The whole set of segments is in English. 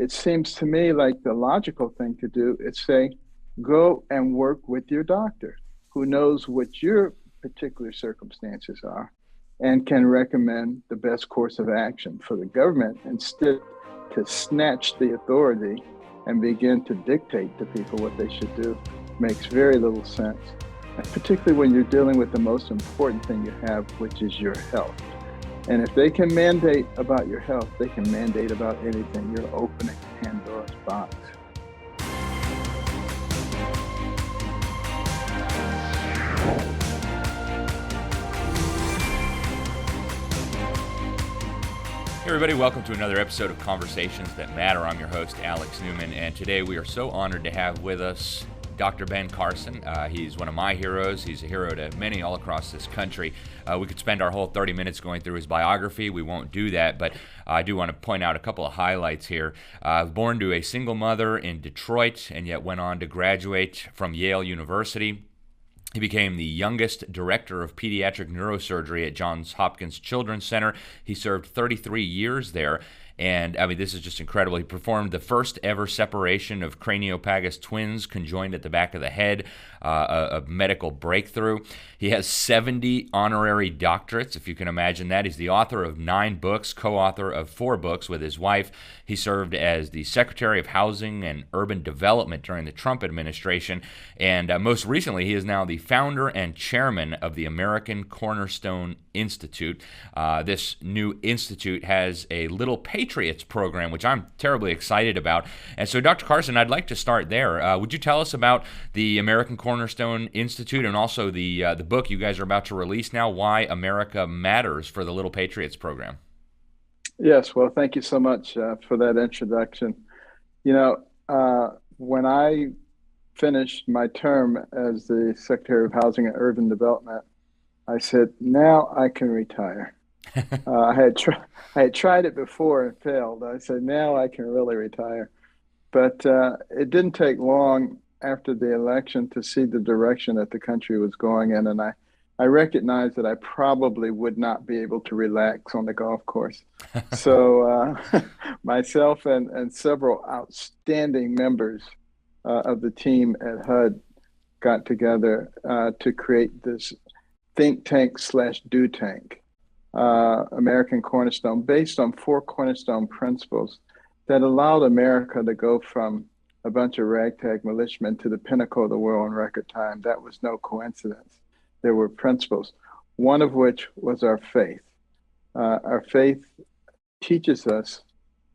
it seems to me like the logical thing to do is say, go and work with your doctor who knows what your particular circumstances are and can recommend the best course of action for the government instead to snatch the authority and begin to dictate to people what they should do makes very little sense. And particularly when you're dealing with the most important thing you have, which is your health. And if they can mandate about your health, they can mandate about anything. You're opening Pandora's box. Hey everybody, welcome to another episode of Conversations That Matter. I'm your host, Alex Newman, and today we are so honored to have with us Dr. Ben Carson. He's one of my heroes. He's a hero to many all across this country. We could spend our whole 30 minutes going through his biography. We won't do that, but I do want to point out a couple of highlights here. Born to a single mother in Detroit, and yet went on to graduate from Yale University. He became the youngest director of pediatric neurosurgery at Johns Hopkins Children's Center. He served 33 years there. And I mean, this is just incredible. He performed the first ever separation of craniopagus twins conjoined at the back of the head, a medical breakthrough. He has 70 honorary doctorates, if you can imagine that. He's the author of 9 books, co-author of 4 books with his wife. He served as the Secretary of Housing and Urban Development during the Trump administration. And most recently, he is now the founder and chairman of the American Cornerstone Institute. This new institute has a Little Patriots program, which I'm terribly excited about. And so, Dr. Carson, I'd like to start there. Would you tell us about the American Cornerstone Institute and also the book you guys are about to release now, Why America Matters, for the Little Patriots program? Yes, well, thank you so much for that introduction. You know, when I finished my term as the Secretary of Housing and Urban Development, I said, now I can retire. I had tried it before and failed. I said, now I can really retire. But it didn't take long after the election to see the direction that the country was going in. And I recognized that I probably would not be able to relax on the golf course. So myself and several outstanding members of the team at HUD got together to create this think tank / do tank, American Cornerstone, based on 4 cornerstone principles that allowed America to go from a bunch of ragtag militiamen to the pinnacle of the world in record time. That was no coincidence. There were principles, one of which was our faith. Our faith teaches us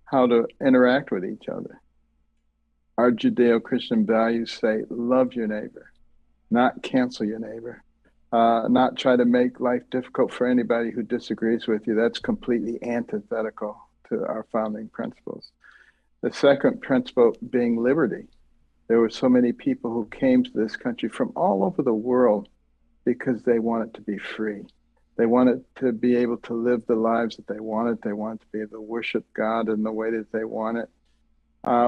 how to interact with each other. Our Judeo-Christian values say, love your neighbor, not cancel your neighbor. Not try to make life difficult for anybody who disagrees with you. That's completely antithetical to our founding principles. The second principle being liberty. There were so many people who came to this country from all over the world because they wanted to be free. They wanted to be able to live the lives that they wanted. They wanted to be able to worship God in the way that they wanted,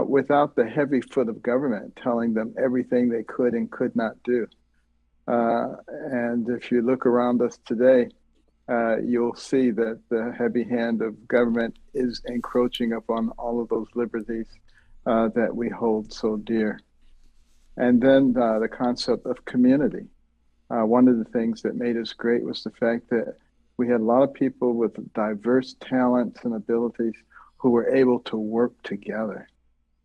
without the heavy foot of government telling them everything they could and could not do. And if you look around us today, you'll see that the heavy hand of government is encroaching upon all of those liberties that we hold so dear. And then the concept of community. One of the things that made us great was the fact that we had a lot of people with diverse talents and abilities who were able to work together.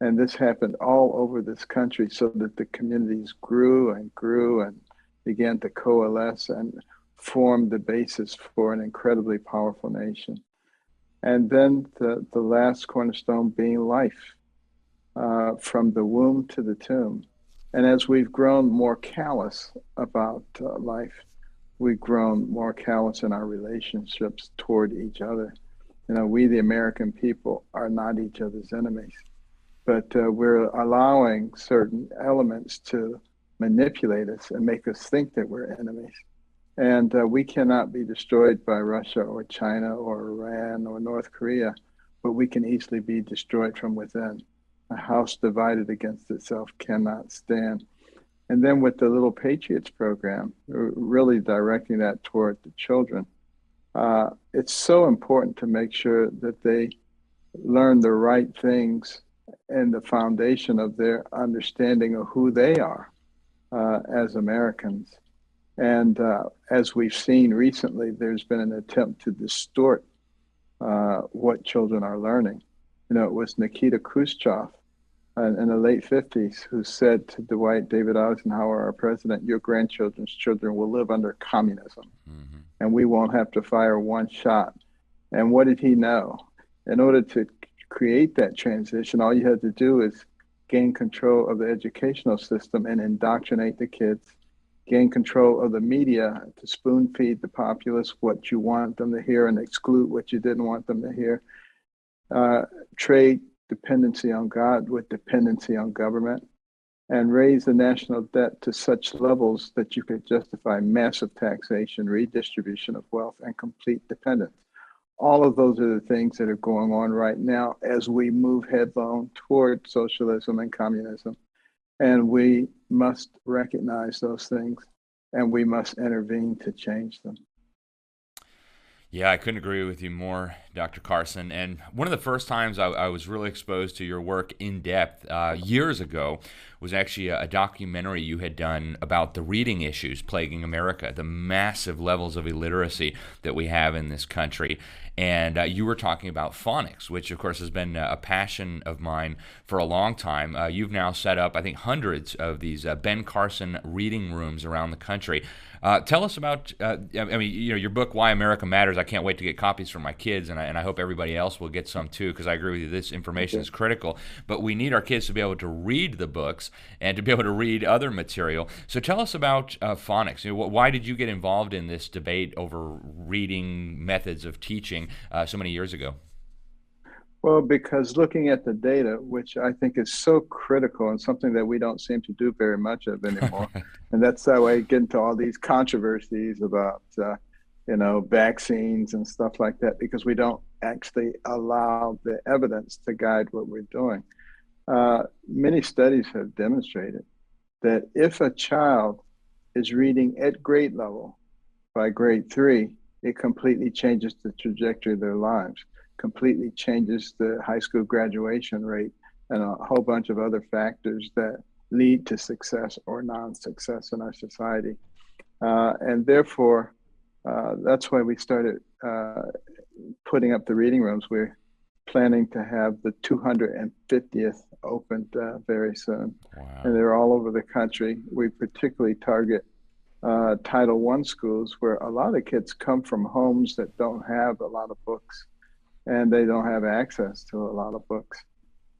And this happened all over this country so that the communities grew and grew and began to coalesce and form the basis for an incredibly powerful nation. And then the last cornerstone being life, from the womb to the tomb. And as we've grown more callous about life, we've grown more callous in our relationships toward each other. You know, we, the American people, are not each other's enemies, but we're allowing certain elements to manipulate us and make us think that we're enemies. And we cannot be destroyed by Russia or China or Iran or North Korea, but we can easily be destroyed from within. A house divided against itself cannot stand. And then with the Little Patriots program, we're really directing that toward the children. It's so important to make sure that they learn the right things and the foundation of their understanding of who they are as Americans. And as we've seen recently, there's been an attempt to distort what children are learning. It was Nikita Khrushchev in the late 50s who said to Dwight David Eisenhower, our president, your grandchildren's children will live under communism, and we won't have to fire one shot. And what did he know? In order to create that transition, all you had to do is gain control of the educational system and indoctrinate the kids, gain control of the media to spoon feed the populace what you want them to hear and exclude what you didn't want them to hear, trade dependency on God with dependency on government, and raise the national debt to such levels that you could justify massive taxation, redistribution of wealth, and complete dependence. All of those are the things that are going on right now as we move headlong toward socialism and communism. And we must recognize those things, and we must intervene to change them. Yeah, I couldn't agree with you more, Dr. Carson. And one of the first times I was really exposed to your work in depth years ago was actually a documentary you had done about the reading issues plaguing America, the massive levels of illiteracy that we have in this country. And you were talking about phonics, which of course has been a passion of mine for a long time. You've now set up, I think, hundreds of these Ben Carson reading rooms around the country. Tell us about, your book, Why America Matters. I can't wait to get copies for my kids, and I hope everybody else will get some too, because I agree with you, this information is critical. But we need our kids to be able to read the books and to be able to read other material. So tell us about phonics. Why did you get involved in this debate over reading methods of teaching so many years ago? Well, because looking at the data, which I think is so critical and something that we don't seem to do very much of anymore, and that's how I get into all these controversies about, vaccines and stuff like that, because we don't actually allow the evidence to guide what we're doing. Many studies have demonstrated that if a child is reading at grade level by grade 3, it completely changes the trajectory of their lives, completely changes the high school graduation rate, and a whole bunch of other factors that lead to success or non-success in our society. And therefore, that's why we started putting up the reading rooms. We're planning to have the 250th opened very soon. Wow. And they're all over the country. We particularly target Title I schools, where a lot of kids come from homes that don't have a lot of books, and they don't have access to a lot of books.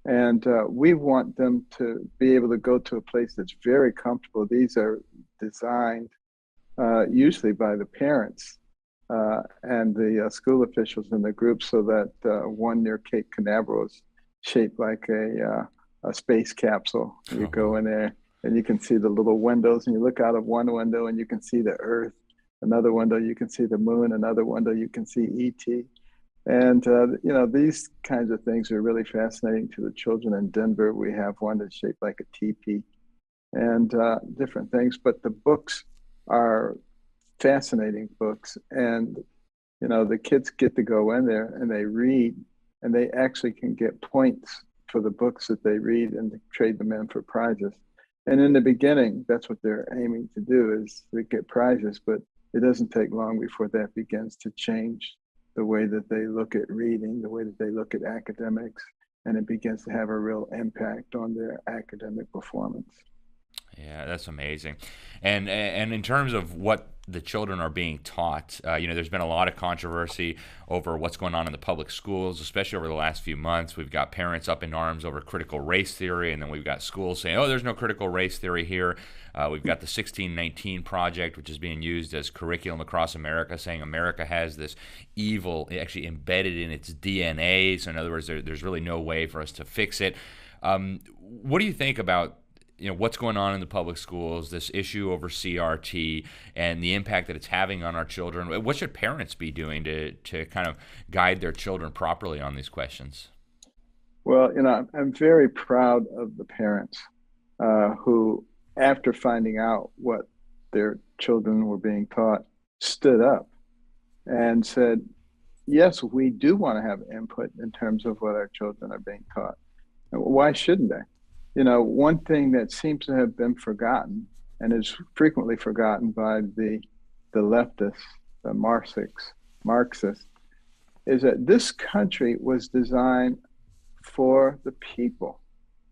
And we want them to be able to go to a place that's very comfortable. These are designed usually by the parents and the school officials in the group, so that one near Cape Canaveral is shaped like a space capsule. You go in there and you can see the little windows, and you look out of one window and you can see the Earth. Another window, you can see the moon. Another window, you can see ET. And, these kinds of things are really fascinating to the children in Denver. We have one that's shaped like a teepee and different things. But the books are fascinating books. And, the kids get to go in there and they read, and they actually can get points for the books that they read and trade them in for prizes. And in the beginning, that's what they're aiming to do, is to get prizes. But it doesn't take long before that begins to change the way that they look at reading, the way that they look at academics, and it begins to have a real impact on their academic performance. Yeah, that's amazing. And in terms of what the children are being taught, there's been a lot of controversy over what's going on in the public schools, especially over the last few months. We've got parents up in arms over critical race theory, and then we've got schools saying, oh, there's no critical race theory here. We've got the 1619 Project, which is being used as curriculum across America, saying America has this evil actually embedded in its DNA. So in other words, there's really no way for us to fix it. What do you think about what's going on in the public schools, this issue over CRT and the impact that it's having on our children? What should parents be doing to kind of guide their children properly on these questions? Well, I'm very proud of the parents who, after finding out what their children were being taught, stood up and said, yes, we do want to have input in terms of what our children are being taught. Why shouldn't they? One thing that seems to have been forgotten and is frequently forgotten by the leftists, the Marxists, is that this country was designed for the people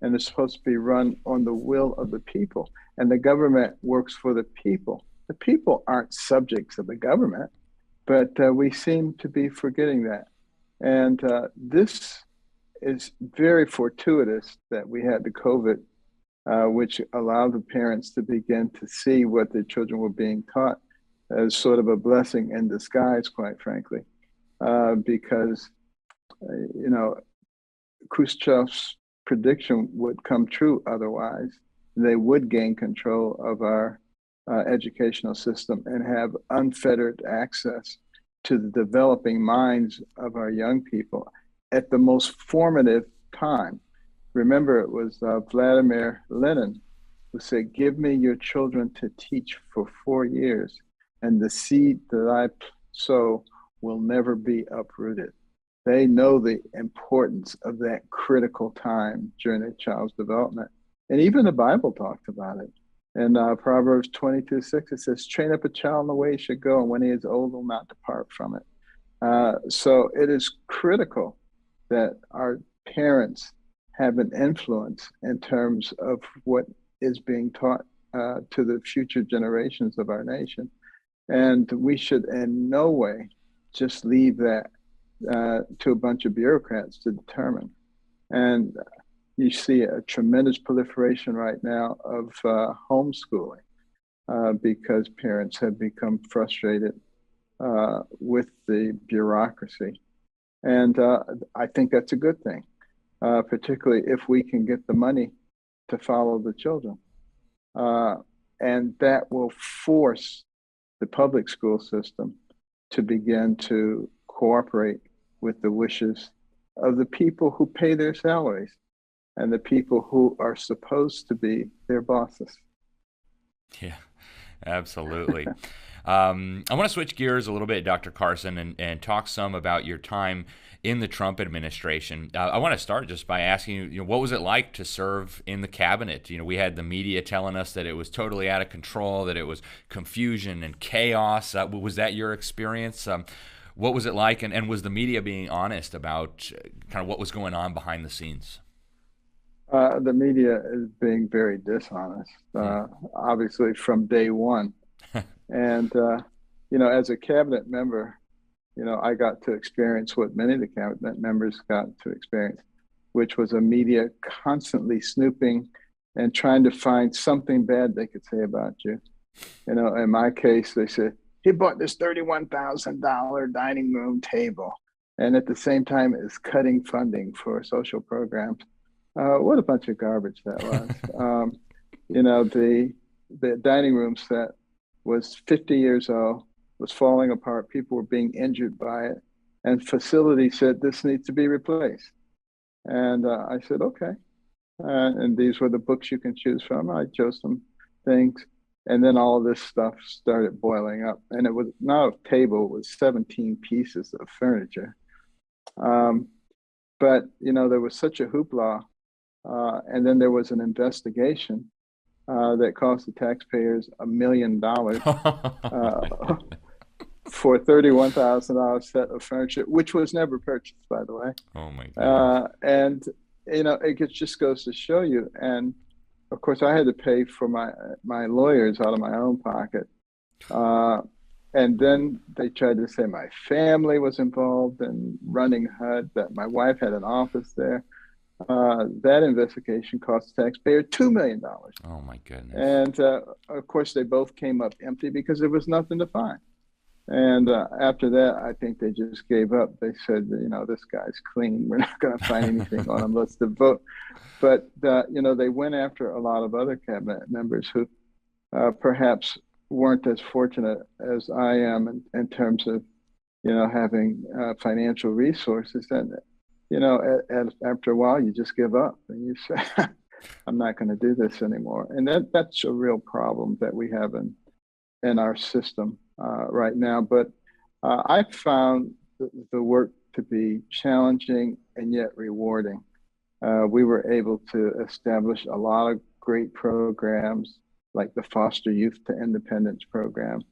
and is supposed to be run on the will of the people. And the government works for the people. The people aren't subjects of the government, but we seem to be forgetting that. And this is very fortuitous that we had the COVID, which allowed the parents to begin to see what their children were being taught as sort of a blessing in disguise, quite frankly, because, Khrushchev's prediction would come true otherwise. They would gain control of our educational system and have unfettered access to the developing minds of our young people at the most formative time. Remember, it was Vladimir Lenin who said, "Give me your children to teach for 4 years, and the seed that I sow will never be uprooted." They know the importance of that critical time during a child's development. And even the Bible talks about it. In Proverbs 22:6, it says, "Train up a child in the way he should go, and when he is old, will not depart from it." So it is critical that our parents have an influence in terms of what is being taught to the future generations of our nation. And we should in no way just leave that to a bunch of bureaucrats to determine. And you see a tremendous proliferation right now of homeschooling because parents have become frustrated with the bureaucracy. And I think that's a good thing, particularly if we can get the money to follow the children. And that will force the public school system to begin to cooperate with the wishes of the people who pay their salaries and the people who are supposed to be their bosses. Yeah, absolutely. I want to switch gears a little bit, Dr. Carson, and talk some about your time in the Trump administration. I want to start just by asking you, what was it like to serve in the cabinet? We had the media telling us that it was totally out of control, that it was confusion and chaos. Was that your experience? What was it like, and was the media being honest about kind of what was going on behind the scenes? The media is being very dishonest, obviously from day one. And, as a cabinet member, I got to experience what many of the cabinet members got to experience, which was a media constantly snooping and trying to find something bad they could say about you. In my case, they said, "He bought this $31,000 dining room table, and at the same time is cutting funding for social programs." What a bunch of garbage that was. The dining room set was 50 years old, was falling apart. People were being injured by it, and facility said this needs to be replaced. And I said, okay. And these were the books you can choose from. I chose some things. And then all of this stuff started boiling up. And it was not a table, it was 17 pieces of furniture. But, there was such a hoopla. And then there was an investigation that cost the taxpayers $1 million for a $31,000 set of furniture, which was never purchased, by the way. Oh, my God. And, it just goes to show you. And of course, I had to pay for my lawyers out of my own pocket. And then they tried to say my family was involved in running HUD, that my wife had an office there. That investigation cost the taxpayer $2 million. Oh, my goodness. And of course, they both came up empty because there was nothing to find. And after that, I think they just gave up. They said, this guy's clean. We're not going to find anything on him. Let's vote. But, they went after a lot of other cabinet members who perhaps weren't as fortunate as I am in terms of, having financial resources. And, after a while, you just give up and you say, I'm not going to do this anymore. And that's a real problem that we have in our system right now. But I found the work to be challenging and yet rewarding. we were able to establish a lot of great programs like the Foster Youth to Independence program,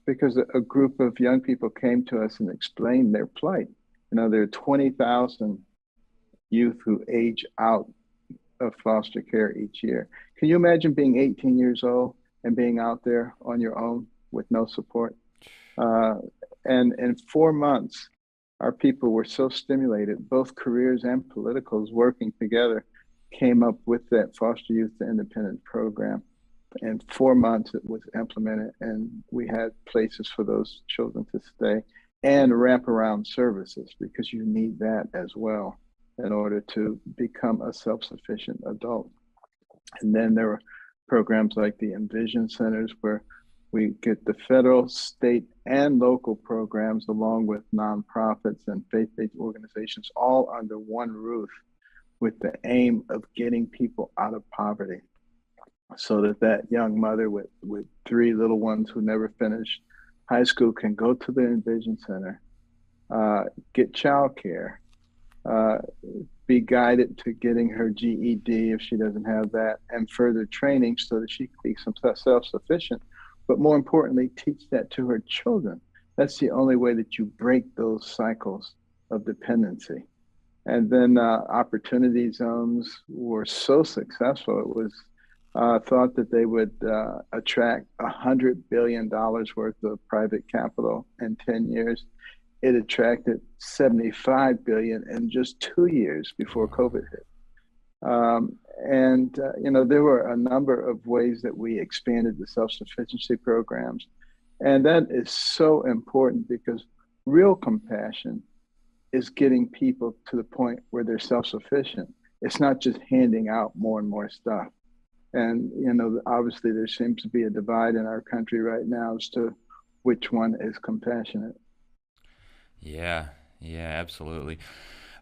because a group of young people came to us and explained their plight. There are 20,000 youth who age out of foster care each year. Can you imagine being 18 years old and being out there on your own with no support? And in 4 months, our people were so stimulated, both careers and politicals working together, came up with that Foster Youth to Independence program. In 4 months, it was implemented, and we had places for those children to stay and wraparound services, because you need that as well in order to become a self-sufficient adult. And then there were programs like the Envision Centers, where we get the federal, state, and local programs along with nonprofits and faith-based organizations all under one roof, with the aim of getting people out of poverty, so that young mother with 3 little ones who never finished high school can go to the Envision Center, get childcare, be guided to getting her GED if she doesn't have that, and further training so that she can be self-sufficient. But more importantly, teach that to her children. That's the only way that you break those cycles of dependency. And then opportunity zones were so successful. It was thought that they would attract $100 billion worth of private capital in 10 years. It attracted $75 billion in just 2 years before COVID hit. There were a number of ways that we expanded the self-sufficiency programs. And that is so important, because real compassion is getting people to the point where they're self-sufficient. It's not just handing out more and more stuff. And, obviously there seems to be a divide in our country right now as to which one is compassionate. Yeah, absolutely.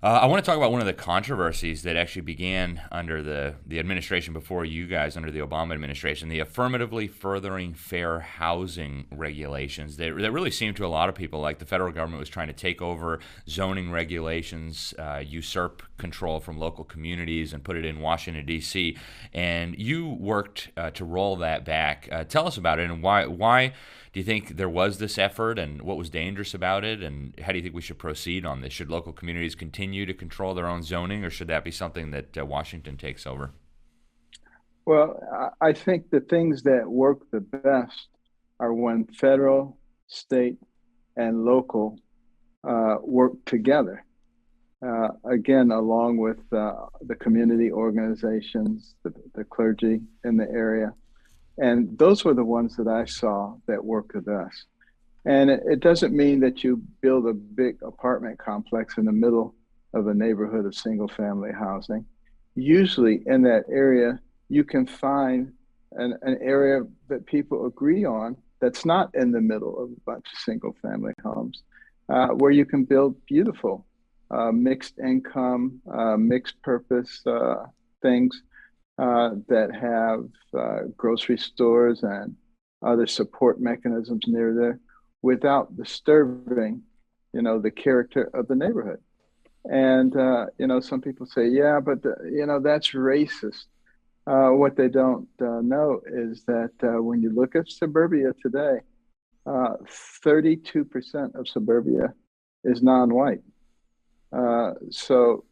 I want to talk about one of the controversies that actually began under the administration before you guys, under the Obama administration, the affirmatively furthering fair housing regulations that really seemed to a lot of people like the federal government was trying to take over zoning regulations, usurp control from local communities, and put it in Washington, D.C. And you worked to roll that back. Tell us about it, and why do you think there was this effort, and what was dangerous about it, and how do you think we should proceed on this? Should local communities continue to control their own zoning, or should that be something that Washington takes over? Well, I think the things that work the best are when federal, state, and local work together. Again, along with the community organizations, the clergy in the area. And those were the ones that I saw that work the best. And it doesn't mean that you build a big apartment complex in the middle of a neighborhood of single family housing. Usually in that area, you can find an area that people agree on that's not in the middle of a bunch of single family homes, where you can build beautiful mixed income, mixed purpose things that have grocery stores and other support mechanisms near there, without disturbing, the character of the neighborhood. And, some people say, yeah, but, that's racist. What they don't know is that when you look at suburbia today, 32% of suburbia is non-white. So,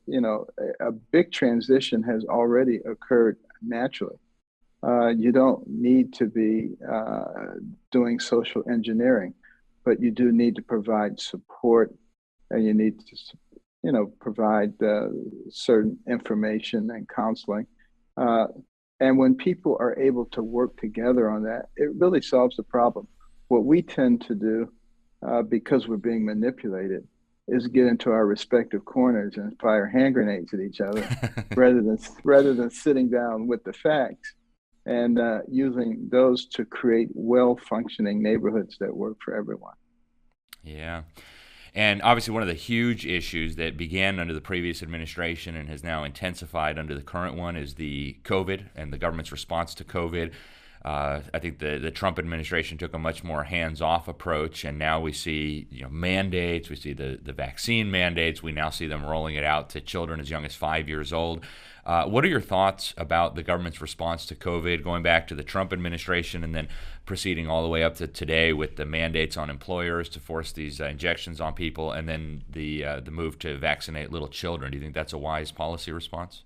a big transition has already occurred naturally. You don't need to be doing social engineering, but you do need to provide support, and you need to, provide certain information and counseling. And when people are able to work together on that, it really solves the problem. What we tend to do, because we're being manipulated, is get into our respective corners and fire hand grenades at each other rather than sitting down with the facts and using those to create well-functioning neighborhoods that work for everyone. Yeah. And obviously one of the huge issues that began under the previous administration and has now intensified under the current one is the COVID and the government's response to COVID. I think the Trump administration took a much more hands-off approach, and now we see mandates. We see the vaccine mandates. We now see them rolling it out to children as young as 5 years old. What are your thoughts about the government's response to COVID, going back to the Trump administration and then proceeding all the way up to today with the mandates on employers to force these injections on people, and then the move to vaccinate little children? Do you think that's a wise policy response?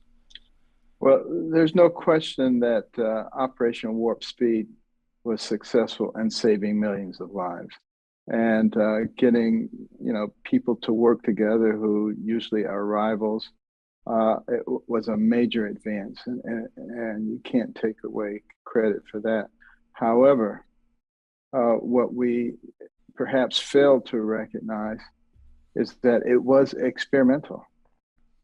Well, there's no question that Operation Warp Speed was successful in saving millions of lives and getting people to work together who usually are rivals. It was a major advance, and you can't take away credit for that. However, what we perhaps failed to recognize is that it was experimental.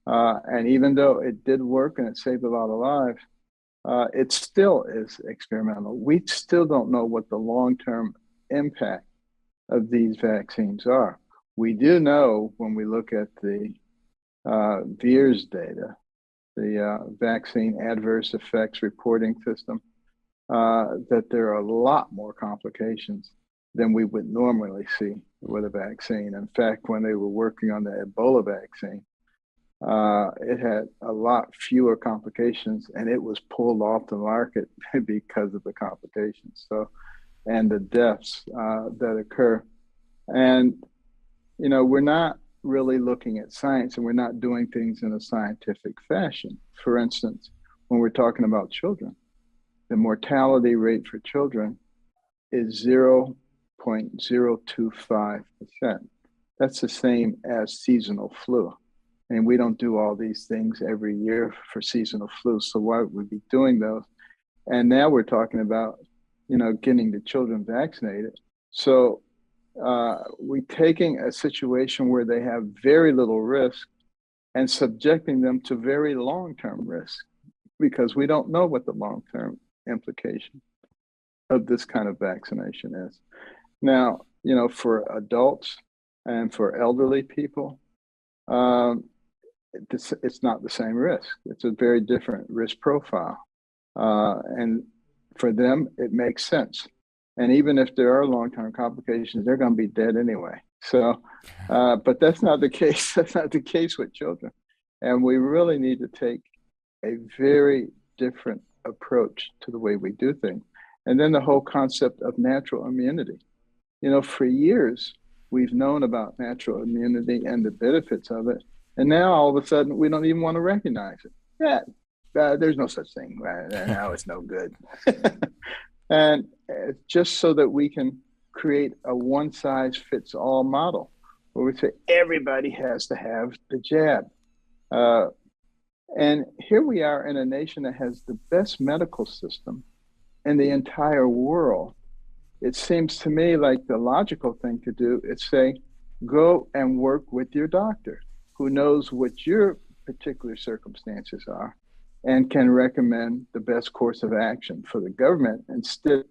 And even though it did work and it saved a lot of lives, it still is experimental. We still don't know what the long-term impact of these vaccines are. We do know when we look at the VAERS data, the Vaccine Adverse Effects Reporting System, that there are a lot more complications than we would normally see with a vaccine. In fact, when they were working on the Ebola vaccine, it had a lot fewer complications, and it was pulled off the market because of the complications. So, and the deaths that occur. And, we're not really looking at science, and we're not doing things in a scientific fashion. For instance, when we're talking about children, the mortality rate for children is 0.025%. That's the same as seasonal flu. And we don't do all these things every year for seasonal flu. So why would we be doing those? And now we're talking about, getting the children vaccinated. So we're taking a situation where they have very little risk and subjecting them to very long-term risk, because we don't know what the long-term implication of this kind of vaccination is. Now, for adults and for elderly people, it's not the same risk. It's a very different risk profile. And for them, it makes sense. And even if there are long-term complications, they're going to be dead anyway. So, but that's not the case. That's not the case with children. And we really need to take a very different approach to the way we do things. And then the whole concept of natural immunity. For years, we've known about natural immunity and the benefits of it. And now all of a sudden, we don't even want to recognize it. Yeah, there's no such thing. Now it's no good. And just so that we can create a one-size-fits-all model where we say everybody has to have the jab. And here we are in a nation that has the best medical system in the entire world. It seems to me like the logical thing to do is say, go and work with your doctor who knows what your particular circumstances are and can recommend the best course of action. For the government, instead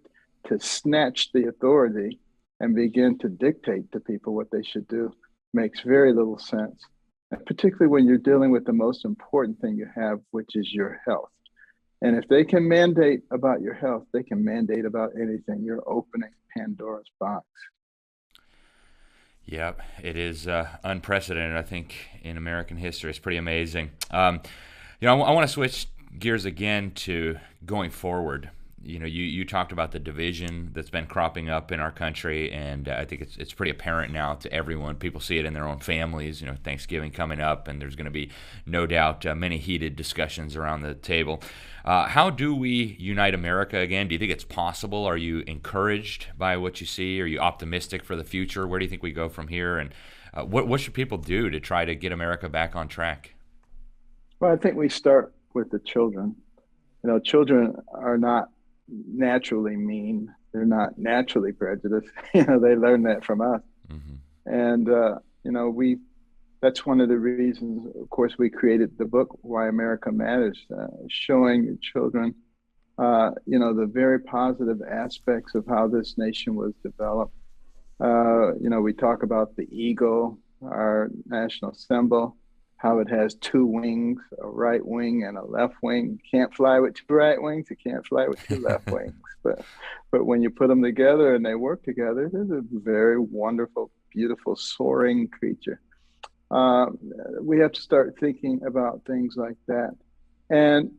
to snatch the authority and begin to dictate to people what they should do, makes very little sense. And particularly when you're dealing with the most important thing you have, which is your health. And if they can mandate about your health, they can mandate about anything. You're opening Pandora's box. Yep, it is unprecedented, I think, in American history. It's pretty amazing. I want to switch gears again to going forward. You talked about the division that's been cropping up in our country, and I think it's pretty apparent now to everyone. People see it in their own families. Thanksgiving coming up, and there's going to be no doubt many heated discussions around the table. How do we unite America again? Do you think it's possible? Are you encouraged by what you see? Are you optimistic for the future? Where do you think we go from here? And what should people do to try to get America back on track? Well, I think we start with the children. Children are not naturally mean. They're not naturally prejudiced. They learn that from us. Mm-hmm. And, that's one of the reasons, of course, we created the book, Why America Matters, showing children, the very positive aspects of how this nation was developed. We talk about the eagle, our national symbol, how it has two wings, a right wing and a left wing. You can't fly with two right wings, you can't fly with two left wings. But when you put them together and they work together, there's a very wonderful, beautiful, soaring creature. Uh, we have to start thinking about things like that. And,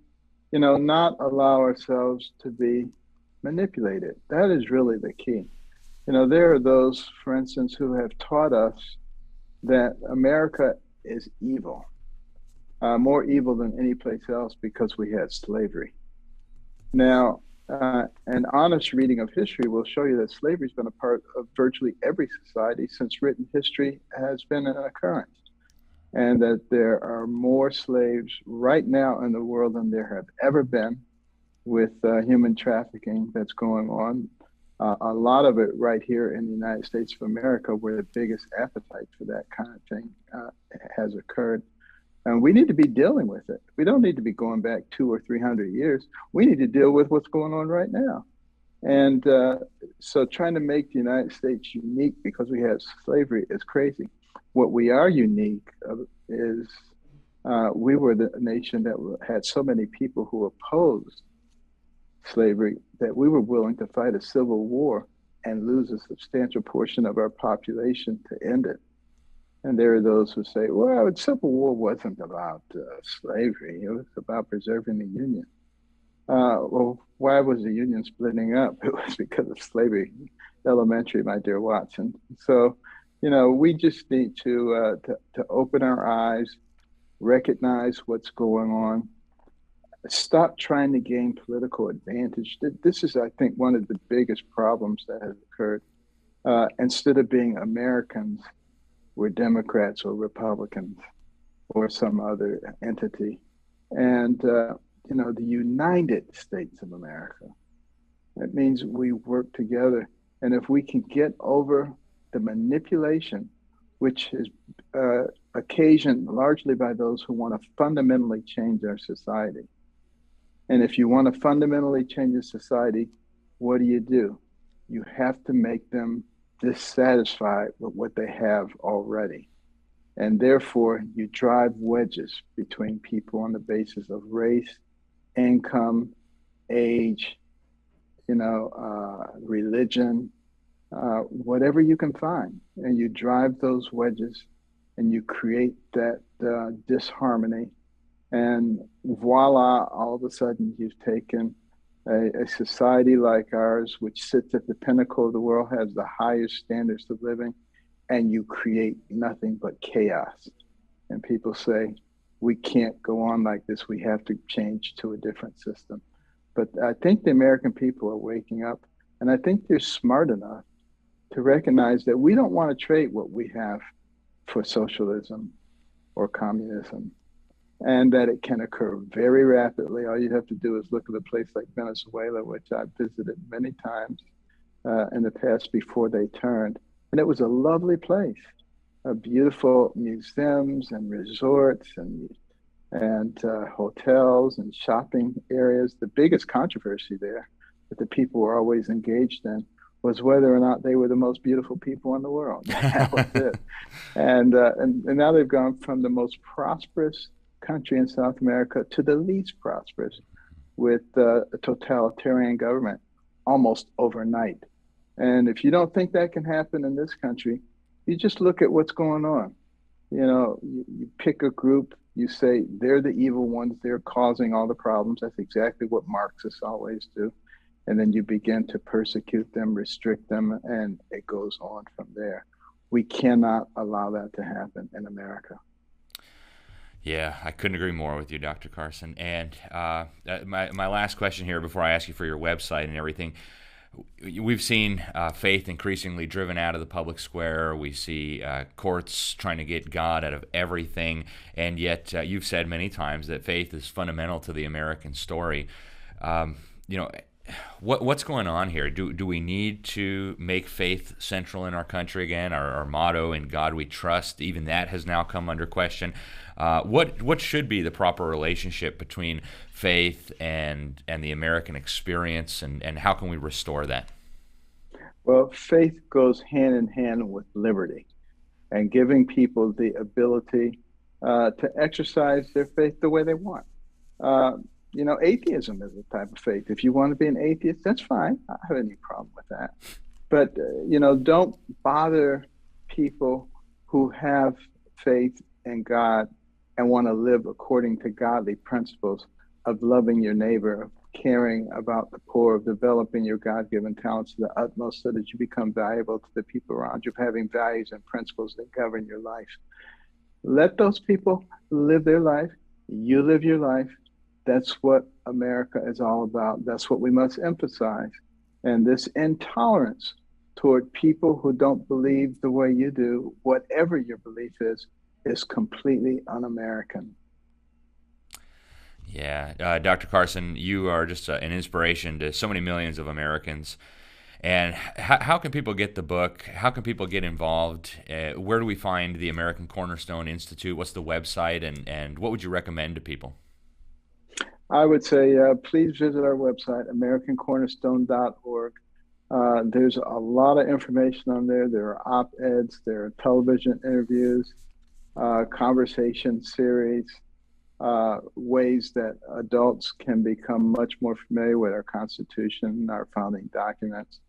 not allow ourselves to be manipulated. That is really the key. There are those, for instance, who have taught us that America is evil, more evil than any place else because we had slavery. Now, an honest reading of history will show you that slavery has been a part of virtually every society since written history has been an occurrence, and that there are more slaves right now in the world than there have ever been with human trafficking that's going on. A lot of it right here in the United States of America, where the biggest appetite for that kind of thing has occurred. And we need to be dealing with it. We don't need to be going back 200 or 300 years. We need to deal with what's going on right now. And so trying to make the United States unique because we have slavery is crazy. What we are unique is we were the nation that had so many people who opposed slavery that we were willing to fight a civil war and lose a substantial portion of our population to end it. And there are those who say, well, the Civil War wasn't about slavery. It was about preserving the Union. Well, why was the Union splitting up? It was because of slavery. Elementary, my dear Watson. So, we just need to open our eyes, recognize what's going on, stop trying to gain political advantage. This is, I think, one of the biggest problems that has occurred. Instead of being Americans, we're Democrats or Republicans or some other entity. And, the United States of America, that means we work together. And if we can get over the manipulation, which is occasioned largely by those who want to fundamentally change our society. And if you want to fundamentally change a society, what do? You have to make them dissatisfied with what they have already. And therefore, you drive wedges between people on the basis of race, income, age, religion, whatever you can find. And you drive those wedges and you create that disharmony. And voila, all of a sudden you've taken a society like ours, which sits at the pinnacle of the world, has the highest standards of living, and you create nothing but chaos. And people say, we can't go on like this. We have to change to a different system. But I think the American people are waking up, and I think they're smart enough to recognize that we don't want to trade what we have for socialism or communism, and that it can occur very rapidly. All you have to do is look at a place like Venezuela, which I've visited many times in the past before they turned. And it was a lovely place, beautiful museums and resorts and hotels and shopping areas. The biggest controversy there that the people were always engaged in was whether or not they were the most beautiful people in the world. That was it. And now they've gone from the most prosperous country in South America to the least prosperous, with a totalitarian government almost overnight. And if you don't think that can happen in this country, you just look at what's going on. You pick a group, you say they're the evil ones, they're causing all the problems. That's exactly what Marxists always do. And then you begin to persecute them, restrict them, and it goes on from there. We cannot allow that to happen in America. Yeah, I couldn't agree more with you, Dr. Carson. And my last question here before I ask you for your website and everything, we've seen faith increasingly driven out of the public square. We see courts trying to get God out of everything. And yet you've said many times that faith is fundamental to the American story. What's going on here? Do we need to make faith central in our country again? Our motto, "In God We Trust," even that has now come under question. What should be the proper relationship between faith and the American experience, and how can we restore that? Well, faith goes hand in hand with liberty and giving people the ability to exercise their faith the way they want. Uh, Atheism is a type of faith. If you want to be an atheist, that's fine. I don't have any problem with that. But, don't bother people who have faith in God and want to live according to godly principles of loving your neighbor, of caring about the poor, of developing your God-given talents to the utmost so that you become valuable to the people around you, of having values and principles that govern your life. Let those people live their life. You live your life. That's what America is all about. That's what we must emphasize. And this intolerance toward people who don't believe the way you do, whatever your belief is completely un-American. Yeah, Dr. Carson, you are just an inspiration to so many millions of Americans. And how can people get the book? How can people get involved? Where do we find the American Cornerstone Institute? What's the website? And what would you recommend to people? I would say please visit our website, americancornerstone.org. There's a lot of information on there. There are op-eds, there are television interviews, conversation series, ways that adults can become much more familiar with our Constitution and our founding documents.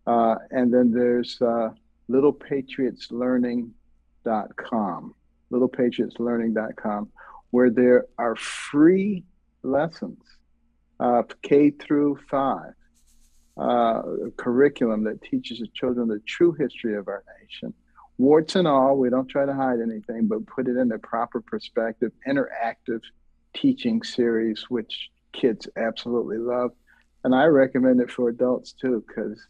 And then there's littlepatriotslearning.com, where there are free lessons, K through 5, curriculum that teaches the children the true history of our nation. Warts and all, we don't try to hide anything, but put it in the proper perspective, interactive teaching series, which kids absolutely love. And I recommend it for adults too, because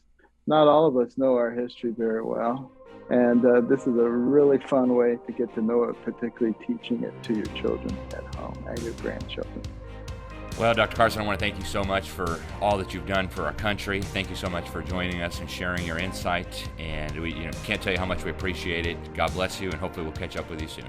not all of us know our history very well. And this is a really fun way to get to know it, particularly teaching it to your children at home and your grandchildren. Well, Dr. Carson, I want to thank you so much for all that you've done for our country. Thank you so much for joining us and sharing your insight. And we can't tell you how much we appreciate it. God bless you, and hopefully we'll catch up with you soon.